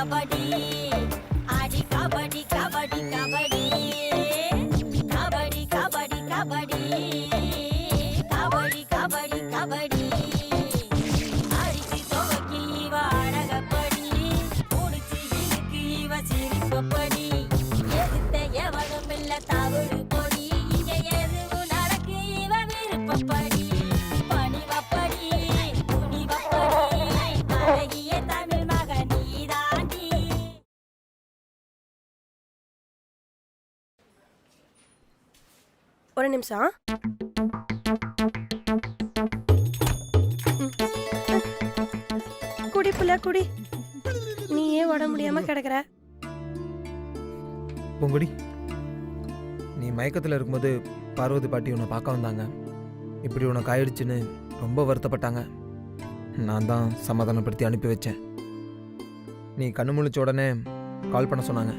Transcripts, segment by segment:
கபடி ஆடி கபடி கபடி கபடி கபடி கபடி கபடி கபடி கபடி கபடி அடிச்சு துவக்கி இவ அழகப்படி முடிச்சு இழுக்கு இவ சிரிப்பப்படி எதிர்த்த எவனும் இல்ல தவறு பொடி இங்க எதுவும் நடக்கு இவ விருப்பப்படி பணிவப்படி துணிவப்படி அழகிய தமிழ் மகன் நீதாண்டி. ஒரு நிமிஷம். குடி புள்ள குடி. நீ ஏன் உடம்பு முடியாம கிடக்குற? பொங்குடி, நீ மயக்கத்தில் இருக்கும்போது பார்வதி பாட்டி உன்னை பார்க்க வந்தாங்க. இப்படி உனக்கு ஆயிடுச்சுன்னு ரொம்ப வருத்தப்பட்டாங்க. நான் தான் சமாதானப்படுத்தி அனுப்பி வச்சேன். நீ கண்ணு முழிச்ச உடனே கால் பண்ண சொன்னாங்க.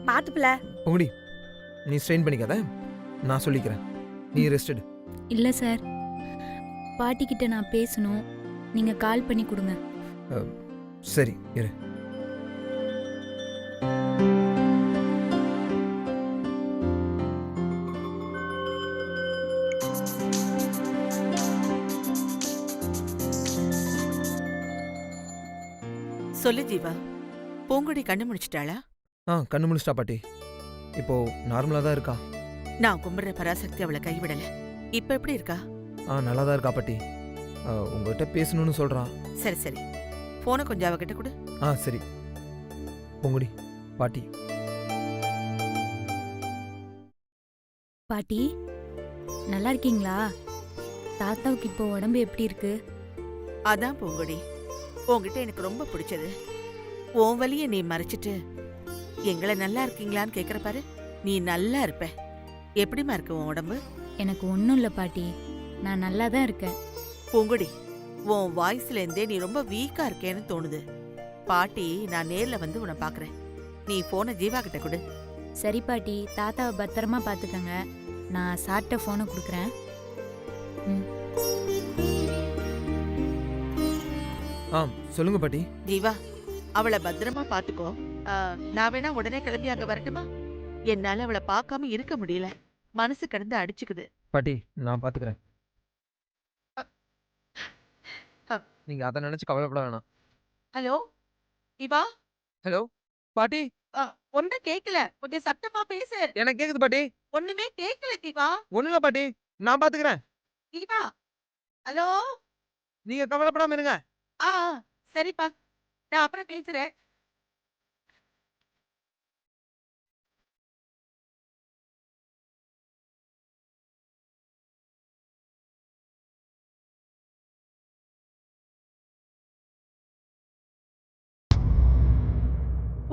பாத்து புள்ள. பொங்குடி, நீ ஸ்ட்ரெயின் பண்ணிக்காத, நான் சொல்லிக்கிறேன். நீ ரெஸ்டடு. இல்லை சார், பாட்டிக்கிட்ட நான் பேசணும், நீங்கள் கால் பண்ணி கொடுங்க. சரி இரு. சொல்லு ஜீவா, பூங்குடி கண்ணு முடிச்சிட்டாளா? கண்ணு முழிச்சிட்டா பாட்டி. இப்போ நார்மலாக தான் இருக்கா. நான் கும்பிடுற பராசக்தி அவளை கைவிடல. இப்ப எப்படி இருக்கா? நல்லா தான் இருக்கா பாட்டி. உங்ககிட்ட பேசணும்னு சொல்கிறான். சரி சரி, போனை கொஞ்சம் அவகிட்ட கொடு. சரி. பொங்குடி பாட்டி. பாட்டி நல்லா இருக்கீங்களா? தாத்தாவுக்கு இப்போ உடம்பு எப்படி இருக்கு? அதான் பூங்குடி, உன்கிட்ட எனக்கு ரொம்ப பிடிச்சது. உன் வலிய நீ மறைச்சிட்டு எங்களை நல்லா இருக்கீங்களான்னு கேக்குற பாரு. நீ நல்லா இருப்ப. எப்படிமா இருக்கு உன் உடம்பு? எனக்கு ஒன்றும் இல்லை பாட்டி, நான் நல்லா தான் இருக்கேன். பூங்குடி, உன் வாய்ஸ்ல இருந்தே நீ ரொம்ப வீக்கா இருக்கேன்னு தோணுது. பாட்டி நான் நேர்ல வந்து உன்னை பாக்குறேன். நீ போனை ஜீவா கிட்ட கொடு. சரி பாட்டி, தாத்தாவை பத்திரமா பார்த்துக்கங்க. நான் சாப்பிட்ட ஃபோனை கொடுக்குறேன். சொல்லுங்க பாட்டி. ஜீவா, அவளை பத்திரமா பாத்துக்கோ. நான் வேணா உடனே கிளம்பி அங்க வரட்டுமா? என்னால அவளை பார்க்காம இருக்க முடியல. மனசு கிடந்து அடிச்சுக்குது. பாட்டி நான் பாத்துக்கிறேன். நீங்க அதை நினைச்சு கவலைப்பட வேணாம். ஹலோ ஜீவா. ஹலோ பாட்டி. ஒன்னும் கேக்கல, கொஞ்சம் சத்தமா பேசு. எனக்கு கேக்குது பாட்டி. ஒண்ணுமே கேக்கல ஜீவா. ஒண்ணுல பாட்டி, நான் பாத்துக்கிறேன். ஜீவா ஹலோ. நீங்க கவலைப்படாம இருங்க. சரிப்பா, நான் அப்புறம் பேசுறேன்.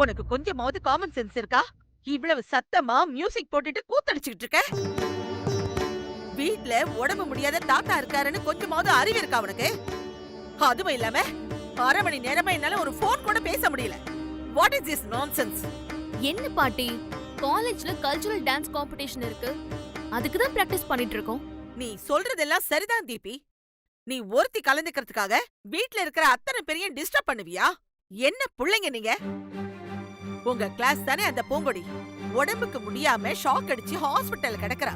உனக்கு கொஞ்சமாவது காமன் சென்ஸ் இருக்கா? இவ்வளவு சத்தமா மியூசிக் போட்டுட்டு கூத்தடிச்சுக்கிட்டு இருக்க. வீட்ல உடம்பு முடியாத தாத்தா இருக்காருன்னு கொஞ்சமாவது அறிவு இருக்கா உனக்கு? அதுவும் இல்லாம அரை மணி நேரமா என்னால ஒரு போன் கூட பேச முடியல. What is this nonsense? என்ன பாட்டி, காலேஜ்ல கல்ச்சுரல் டான்ஸ் காம்படிஷன் இருக்கு, அதுக்கு தான் பிராக்டிஸ் பண்ணிட்டு இருக்கோம். நீ சொல்றதெல்லாம் சரிதான் தீபி. நீ ஒருத்தி கலந்துக்கிறதுக்காக வீட்ல இருக்கிற அத்தனை பேரையும் டிஸ்டர்ப் பண்ணுவியா? என்ன புள்ளைங்க நீங்க? உங்க கிளாஸ் தானே அந்த பூங்கொடி. உடம்புக்கு முடியாம ஷாக் அடிச்சு ஹாஸ்பிட்டல் கிடக்குறா.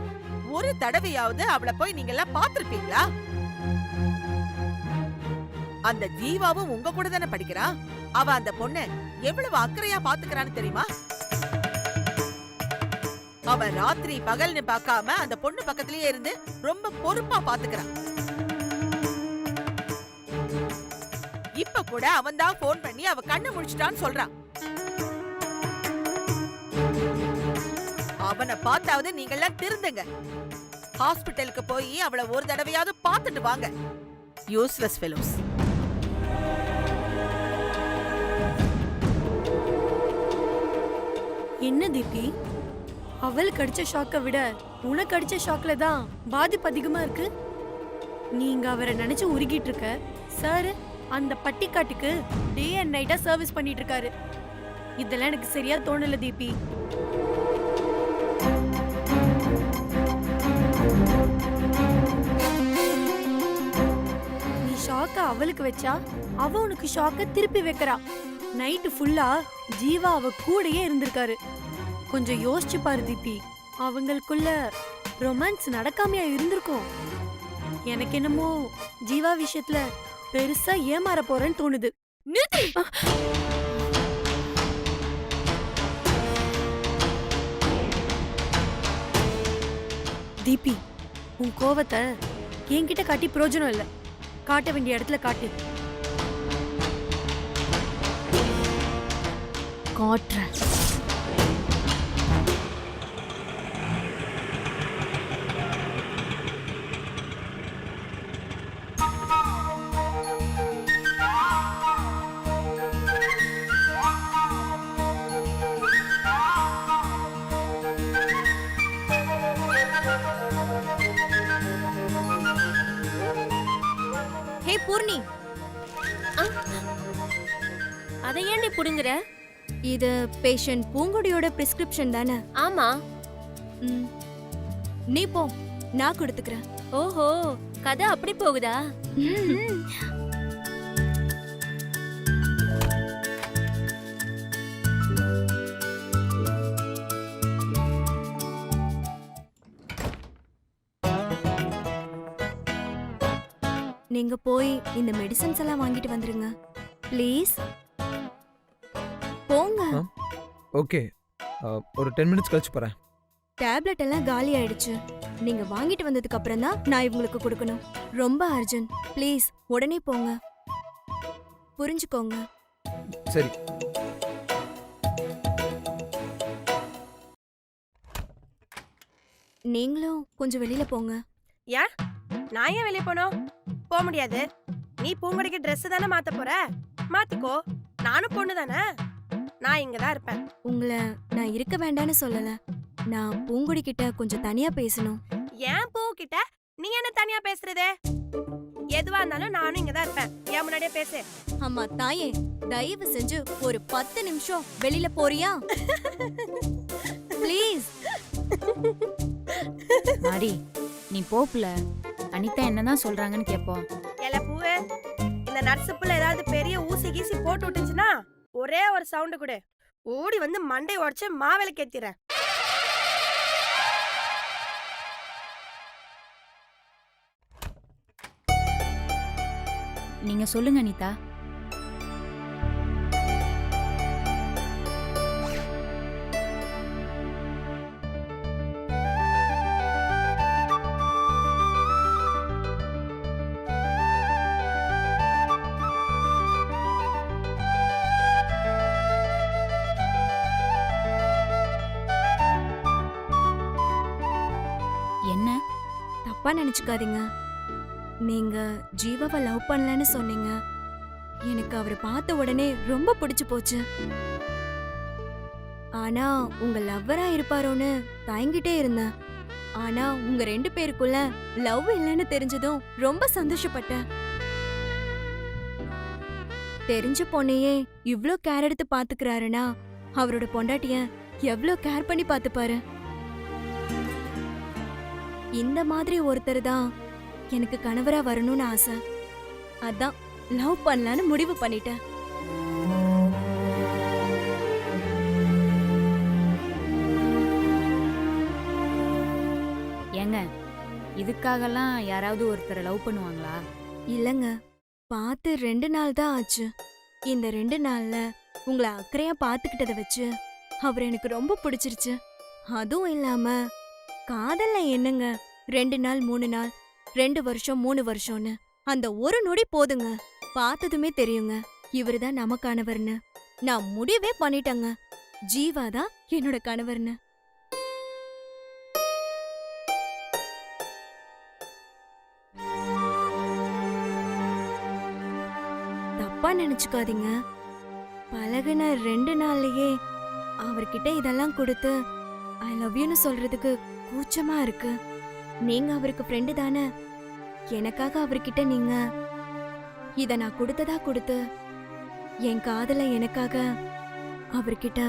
ஒரு தடவையாவது அவளை போய் நீங்க எல்லாம் பாத்திருப்பீங்களா? அந்த ஜீவாவும் உங்க கூட தானே படிக்கிறா. அவ அந்த பொண்ணு எவ்வளவு அக்கறையா பாத்துக்கிறான்னு தெரியுமா? அவ ராத்திரி பகல்னு பார்க்காம அந்த பொண்ணு பக்கத்திலேயே இருந்து ரொம்ப பொறுப்பா பாத்துக்கிறான். இப்ப கூட அவன் தான் போன் பண்ணி அவ கண்ணு முடிச்சிட்டான்னு சொல்றான். அவனை பார்த்தாவது நீங்கெல்லாம் திருந்துங்க. ஹாஸ்பிட்டலுக்கு போய் அவளை ஒரு தடவையாவது பார்த்துட்டு வாங்க. Useless fellows. என்ன தீபி, அவளுக்கு அடிச்ச ஷாக்கை விட உனக்கு அடிச்ச ஷாக்ல தான் பாதிப்பு அதிகமா இருக்கு. நீங்க அவரை நினைச்சு உருகிட்டு இருக்க. சார் அந்த பட்டிக்காட்டுக்கு டே அண்ட் நைட்டா சர்வீஸ் பண்ணிட்டு இருக்காரு. இதெல்லாம் எனக்கு சரியா தோணல தீபி. நீ ஷாக்க அவளுக்கு வச்சா அவ உனக்கு ஷாக்க திருப்பி வைக்கிறா. நைட்டு ஃபுல்லா ஜீவா அவ கூடயே இருந்திருக்காரு. கொஞ்சம் யோசிச்சு பாரு தீபி, அவங்களுக்குள்ள ரொமான்ஸ் நடக்காமையா இருந்திருக்கும். எனக்கு என்னமோ ஜீவா விஷயத்துல பெருசா ஏமாற போறேன்னு தோணுது. நிறுத்தி. தீபி, உன் கோவத்தை என்கிட்ட காட்டி பிரயோஜனம் இல்ல. காட்ட வேண்டிய இடத்துல காட்டு. காட்டுறேன். ஹே பூர்ணி, அதை ஏன் நீ புடுங்குற? இது பேஷண்ட் பூங்கொடியோட பிரிஸ்கிரிப்ஷன் தானே? ஆமா. ம். நீ போ, நான் கொடுத்துக்கிறேன். ஓஹோ, கதை அப்படி போகுதா? நீங்க போய் இந்த மெடிசன்ஸ் எல்லாம் வாங்கிட்டு வந்துருங்க ப்ளீஸ். போங்க. ஓகே, ஒரு 10 மினிட்ஸ் கழிச்சு போகிறேன். டேப்லெட் எல்லாம் காலி ஆயிடுச்சு. நீங்க வாங்கிட்டு வந்ததுக்கு அப்புறம் தான் நான் இவங்களுக்கு கொடுக்கணும். ரொம்ப அர்ஜென்ட், ப்ளீஸ் உடனே போங்க. புரிஞ்சுக்கோங்க. சரி. நீங்களும் கொஞ்சம் வெளியில போங்க. ஏன் நான் ஏன் வெளியே போனோம்? போக முடியாது. நீ பூங்கொடிக்கு ட்ரெஸ் தானே மாத்த போற, மாத்திக்கோ. நானும் பொண்ணு தானே, நான் இங்க தான் இருப்பேன். உங்களை நான் இருக்க வேண்டாம்னு சொல்லல. நான் பூங்கொடி கிட்ட கொஞ்சம் தனியா பேசணும். ஏன் பூ கிட்ட நீ என்ன தனியா பேசுறதே? எதுவா இருந்தாலும் நானும் இங்க தான் இருப்பேன். ஏன் முன்னாடியே பேசு. அம்மா தாயே, தயவு செஞ்சு ஒரு 10 நிமிஷம் வெளியில போறியா? ப்ளீஸ். மாடி, நீ போப்புல அனிதா என்னதான் சொல்றாங்கன்னு கேப்போம். எல பூவே, இந்த நர்ஸ் புள்ள ஏதாவது பெரிய ஊசி கீசி போட்டு விட்டுச்சுன்னா ஒரே ஒரு சவுண்டு கொடு, ஓடி வந்து மண்டை உடைச்சு மாவிளக்கு ஏத்திறேன். நீங்க சொல்லுங்க அனிதா. என்ன? தப்பா நினைச்சுக்காதீங்க. நீங்க ஜீவாவை லவ் பண்ணலன்னு சொன்னீங்க. எனக்கு அவரை பார்த்த உடனே ரொம்ப பிடிச்சு போச்சு. ஆனா உங்க லவ்வரா இருப்பாரோன்னு தயங்கிட்டே இருந்தேன். ஆனா உங்க 2 பேருக்குள்ள லவ் இல்லைன்னு தெரிஞ்சதும் ரொம்ப சந்தோஷப்பட்டேன். தெரிஞ்ச பொண்ணையே இவ்ளோ கேர் எடுத்து பாத்துக்கிறாருன்னா அவரோட பொண்டாட்டிய எவ்ளோ கேர் பண்ணி பாத்துப்பாரு. இந்த மாதிரி ஒருத்தர் தான் எனக்கு கணவரா வரணும்னு ஆசை. அதான் லவ் பண்ணலான்னு முடிவு பண்ணிட்டேன். ஏங்க, இதுக்காகலாம் யாராவது ஒருத்தரை லவ் பண்ணுவாங்களா? இல்லங்க, பார்த்து 2 நாள் தான் ஆச்சு. இந்த 2 நாள்ல உங்களை அக்கறையா பாத்துக்கிட்டத வச்சு அவர் எனக்கு ரொம்ப பிடிச்சிருச்சு. அதுவும் இல்லாம காதல்ல என்னங்க 2 நாள் 3 நாள் 2 வருஷம் 3 வருஷம்னு அந்த ஒரு நொடி போதுங்க. பார்த்ததுமே தெரியுங்க இவருதான் நமக்கானவர்னு. நான் முடிவே பண்ணிட்டேங்க, ஜீவா தான் என்னோட கணவர்னு. தப்பா நினைச்சுக்காதீங்க. பழகுன 2 நாள்லயே அவர்கிட்ட இதெல்லாம் கொடுத்து ஐ லவ் யூன்னு சொல்றதுக்கு கூச்சமா இருக்கு. நீங்க அவருக்கு ஃப்ரெண்டு தானே, எனக்காக அவர்கிட்ட நீங்க இத நான் கொடுத்ததா கொடுத்து என் காதல எனக்காக அவர்கிட்ட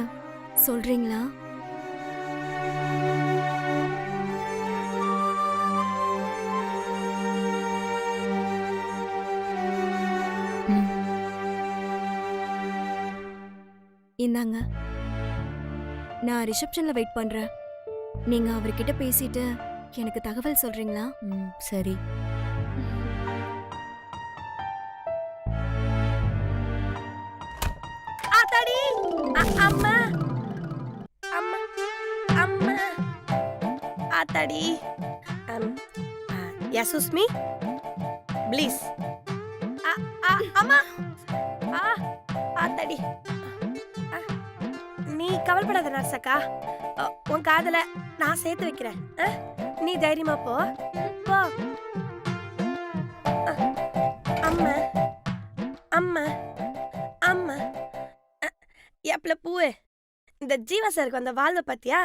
சொல்றீங்களா? ம். இந்தாங்க. நான் ரிசப்ஷன்ல வெயிட் பண்றேன். நீங்க அவர்கிட்ட பேசிட்டு எனக்கு தகவல் சொல்றீங்களா? ம் சரி. ஆத்தாடி அம்மா அம்மா அம்மா ஆத்தாடி யசுஸ்மி ப்ளீஸ் அம்மா ஆத்தாடி நீ கவலைப்படாத நர்சக்கா. உன் காதல நான் சேர்த்து வைக்கிறேன். நீ தைரியமா போ போ. அம்மா அம்மா அம்மா எப்பல பூவு, இந்த ஜீவா சாருக்கு வந்த வாழ்வை பத்தியா?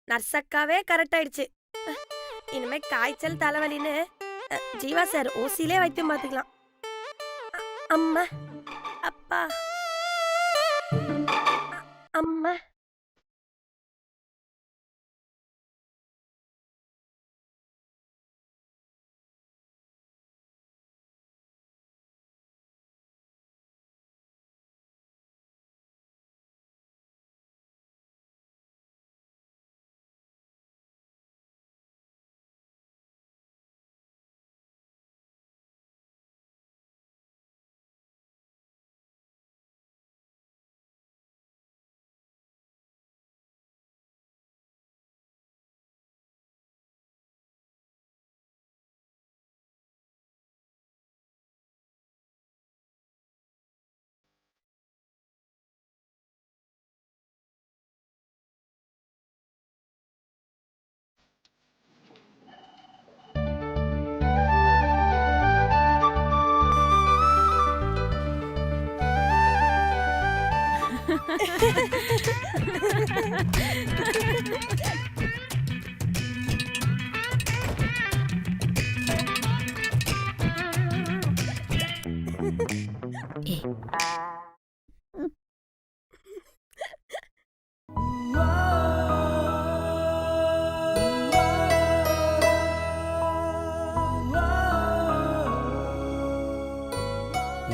நர்சக்காவே கரெக்ட் ஆயிடுச்சு. இனிமே காய்ச்சல் தலைவலின்னு ஜீவா சார் ஓசிலே வைத்தியம் பார்த்துக்கலாம். அம்மா அப்பா அம்மா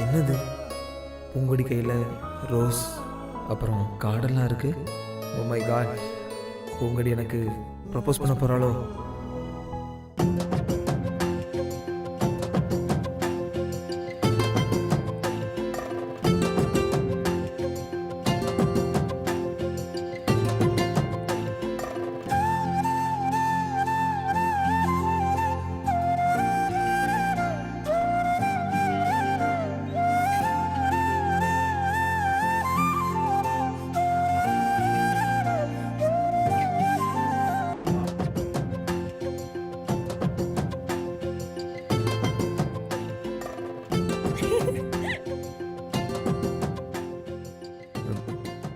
என்னது பூங்கொடி கையில் ரோஸ் அப்புறம் கார்டெல்லாம் இருக்கு. ஓ மை காட், பூங்கொடி எனக்கு ப்ரப்போஸ் பண்ண போகிறாளோ?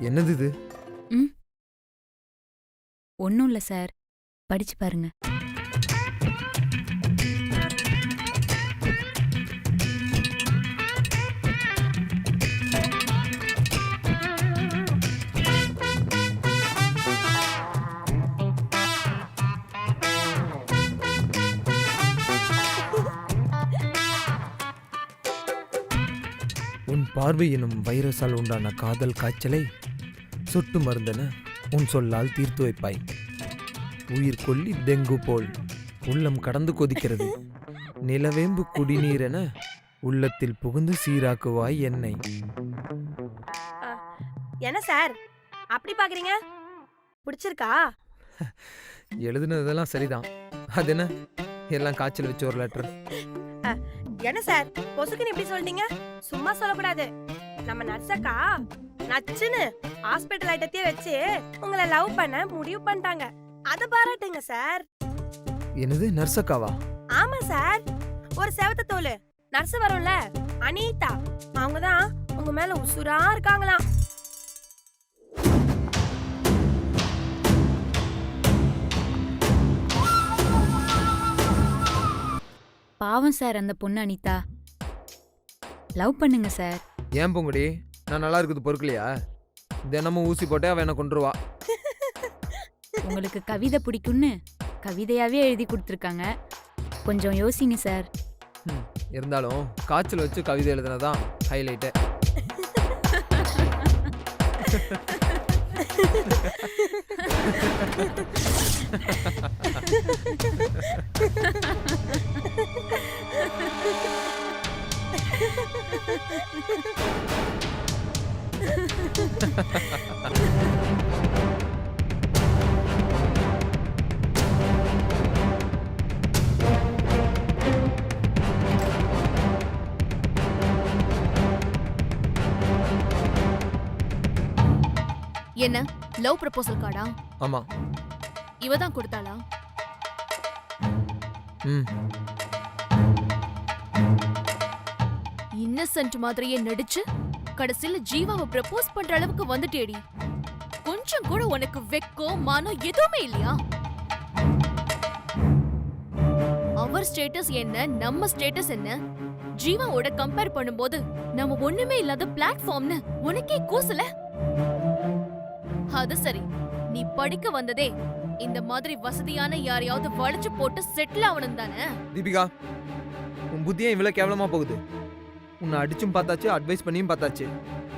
என்னது இது? ம் ஒன்றும் இல்லை சார், படிச்சு பாருங்க. உன் பார்வை எனும் வைரஸால் உண்டான காதல் காய்ச்சலை சொட்டு மருந்தென உன் சொல்லால் தீர்த்து வைப்பாய். உயிர் கொல்லி டெங்கு போல் உள்ளம் கடந்து கொதிக்கிறது. நிலவேம்பு குடிநீரென உள்ளத்தில் புகுந்து சீராக்குவாய் என்னை. என்ன சார் அப்படி பாக்குறீங்க? பிடிச்சிருக்கா? எழுதுனதெல்லாம் சரிதான், அது என்ன எல்லாம் காய்ச்சல் வச்ச ஒரு லெட்டர். என்ன சார் பொசுக்குன்னு இப்படி சொல்லிட்டீங்க? சும்மா சொல்லக்கூடாது. நம்ம நர்சக்கா நச்சுன்னு ஹாஸ்பிட்டல் ஐட்டத்தையே வச்சு உங்களை லவ் பண்ண முடிவு பண்ணிட்டாங்க. அத பாராட்டுங்க சார். என்னது, நர்சக்காவா? ஆமா சார், ஒரு செவத்த தோல் நர்ஸ் வரும்ல அனிதா, அவங்கதான் உங்க மேல உசுரா இருக்காங்களாம். பாவம் சார் அந்த பொண்ணு அனிதா. லவ் பண்ணுங்க சார். ஏன் பூங்குடி, நான் நல்லா இருக்குது பொறுக்கலையா? தினமும் ஊசி போட்டே அவன் என்ன கொண்டுருவா. உங்களுக்கு கவிதை பிடிக்கும்னு கவிதையாவே எழுதி கொடுத்துருக்காங்க, கொஞ்சம் யோசிங்க சார். இருந்தாலும் காய்ச்சல் வச்சு கவிதை எழுதுனதான் ஹைலைட்டு. என்ன லவ் ப்ரப்போசல் கார்டா? ஆமா. இவ தான் கொடுத்தாளா? ம். இன்னசென்ட் மாதிரியே நடிச்சு கடைசில ஜீவாவை ப்ரப்போஸ் பண்ற அளவுக்கு வந்துட்டேடி. கொஞ்சம் கூட உனக்கு வெக்கம் மானம் எதுவுமே இல்லையா? அவர் ஸ்டேட்டஸ் என்ன, நம்ம ஸ்டேட்டஸ் என்ன? ஜீவாவோட கம்பேர் பண்ணும்போது நம்ம ஒண்ணுமே இல்லாத பிளாட்ஃபார்ம்னு உனக்கே கூசல? அது சரி, நீ படிக்க வந்ததே இந்த மாதிரி வசதியான யாரையாவது வளைச்சு போட்டு செட்டில் ஆகணும் தானே? தீபிகா, உன் புத்தியே இவ்வளவு கேவலமா போகுது. உன்னை அடிச்சும் பார்த்தாச்சு, அட்வைஸ் பண்ணியும் பார்த்தாச்சு.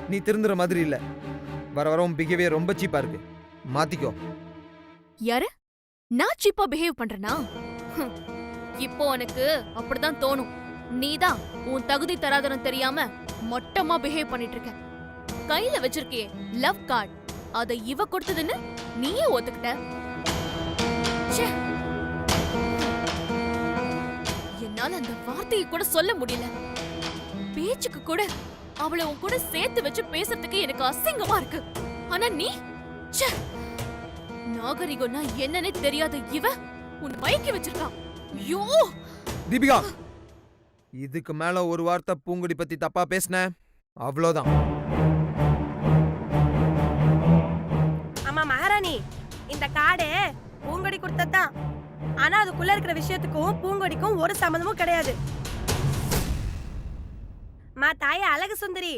நீ திருந்துற மாதிரி இல்ல. வர வர உன் பிஹேவியர் ரொம்ப சீப்பா இருக்கு. மாத்திக்கோ. யாரு? நான் சீப்பா பிஹேவ் பண்றேனா? இப்போ உனக்கு அப்படிதான் தோணும். நீதான் உன் தகுதி தராதரம் தெரியாம மொட்டமா பிஹேவ் பண்ணிட்டு இருக்க. கையில வச்சிருக்கியே லவ் கார்டு, அதை இவ கொடுத்ததுன்னு நீயே ஒத்துக்கிட்ட. ச்சே. என்னால அந்த வார்த்தையை கூட சொல்ல முடியல. பேச்சுக்கு கூட அவளை உன் கூட சேர்த்து வச்சு பேசுறதுக்கு எனக்கு அசிங்கமா இருக்கு. ஆனா நீ ச்சே. நாகரிகம்னா என்னன்னே தெரியாத இவ உன் மயக்கி வச்சிருக்கா. ஐயோ தீபிகா, இதுக்கு மேல ஒரு வார்த்தை பூங்குடி பத்தி தப்பா பேசின அவ்வளோதான். ஆமா மகாராணி, இந்த கார்டு பூங்கொடி கொடுத்ததான். ஆனா அதுக்குள்ள இருக்கிற விஷயத்துக்கும் பூங்கொடிக்கும் ஒரு சம்மந்தமும் கிடையாது. மா தாய அழகு சுந்தரி,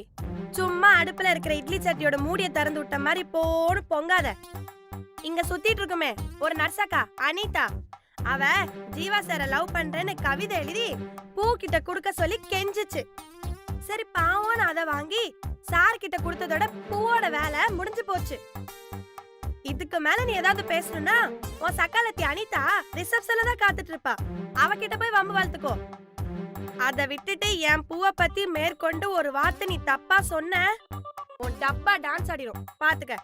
சும்மா அடுப்புல இருக்கிற இட்லி சட்டியோட மூடிய திறந்து விட்ட மாதிரி போடு பொங்காத. இங்க சுத்திட்டு இருக்குமே ஒரு நர்சக்கா அனிதா, அவ ஜீவா சார லவ் பண்றேன்னு கவிதை எழுதி பூ கிட்ட குடுக்க சொல்லி கெஞ்சிச்சு. சரி பாவம், அத வாங்கி சார் கிட்ட கொடுத்ததோட பூவோட வேலை முடிஞ்சு போச்சு. இதுக்கு மேல நீ ஏதாவது பேசணும்னா உன் சக்காலத்தி அனிதா ரிசப்ஷன்ல தான் காத்துட்டு இருப்பா. அவகிட்ட போய் வம்பு வளர்த்துக்கோ. அத விட்டுட்டு என் பூவை பத்தி மேற்கொண்டு ஒரு வார்த்தை நீ தப்பா சொன்ன, உன் டப்பா டான்ஸ் ஆடிடும் பாத்துக்க.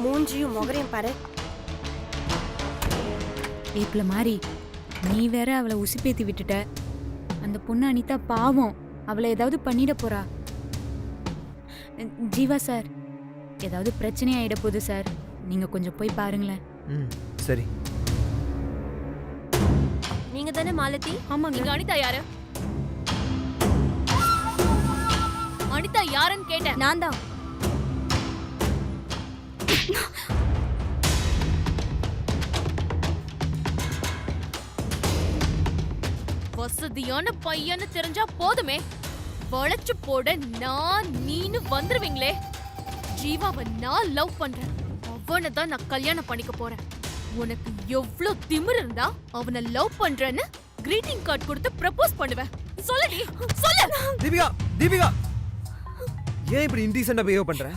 மூஞ்சியும் முகரையும் பாரு. ஏப்ல மாறி நீ வேற அவளை உசுப்பேத்தி விட்டுட்ட. அந்த பொண்ணு அனிதா பாவம், அவளை ஏதாவது பண்ணிட போறா. ஜீவா சார், ஏதாவது பிரச்சனை ஆயிட போகுது சார். நீங்க கொஞ்சம் போய் பாருங்களேன். சரி. நீங்க தானே மாலதி? ஆமாங்க. இங்க அனிதா யாரு? அனிதா யாருன்னு கேட்டேன். நான் தான். வசதியான பையன்னு தெரிஞ்சா போதுமே, வளைச்சு போட நான் நீனு வந்துருவீங்களே. ஜீவாவை நான் லவ் பண்றேன், அவனை தான் நான் கல்யாணம் பண்ணிக்க போறேன். உனக்கு எவ்ளோ திமிரு இருந்தா அவனை லவ் பண்றேன்னு கிரீட்டிங் கார்டு கொடுத்து ப்ரப்போஸ் பண்ணுவேன். சொல்லடி, சொல்லு. தீபிகா, தீபிகா, ஏன் இப்படி இன்டீசென்ட்டா பிஹேவ் பண்ற?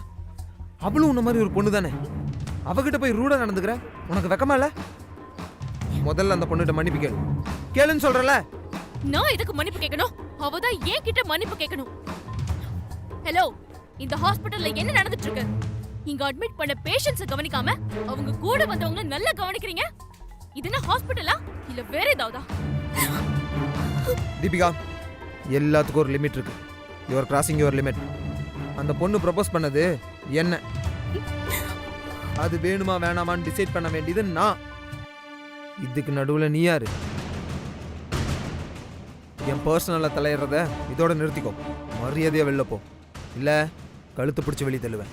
அவளும் உன்ன மாதிரி ஒரு பொண்ணு தானே. அவகிட்ட போய் ரூடா நடந்துக்கிற, உனக்கு வெக்கமா இல்ல? முதல்ல அந்த பொண்ணுகிட்ட மன்னிப்பு கேளு. கேளுன்னு சொல்றல. நான் எதுக்கு மன்னிப்பு கேட்கணும்? அவதான் ஏன் கிட்ட மன்னிப்பு கேட்கணும். ஹலோ, இந்த ஹாஸ்பிடல்ல என்ன நடந்துட்டு இருக்கு? இங்க அட்மிட் பண்ண பேஷண்ட்ஸ் கவனிக்காம அவங்க கூட வந்தவங்க நல்லா கவனிக்கிறீங்க. இது என்ன ஹாஸ்பிடலா இல்ல வேற ஏதாவதா? தீபிகா, எல்லாத்துக்கும் ஒரு லிமிட் இருக்கு. You are crossing your limit. அந்த பொண்ணு ப்ரப்போஸ் பண்ணது என்ன, அது வேணுமா வேணாமான்னு டிசைட் பண்ண வேண்டியது நான். இதுக்கு நடுவுல நீ யாரு? என் பர்சனல்ல தலையிடுறத இதோட நிறுத்திக்கோ. மரியாதையா வெளில போ, இல்ல கழுத்து பிடிச்சி வெளியே தள்ளுவேன்.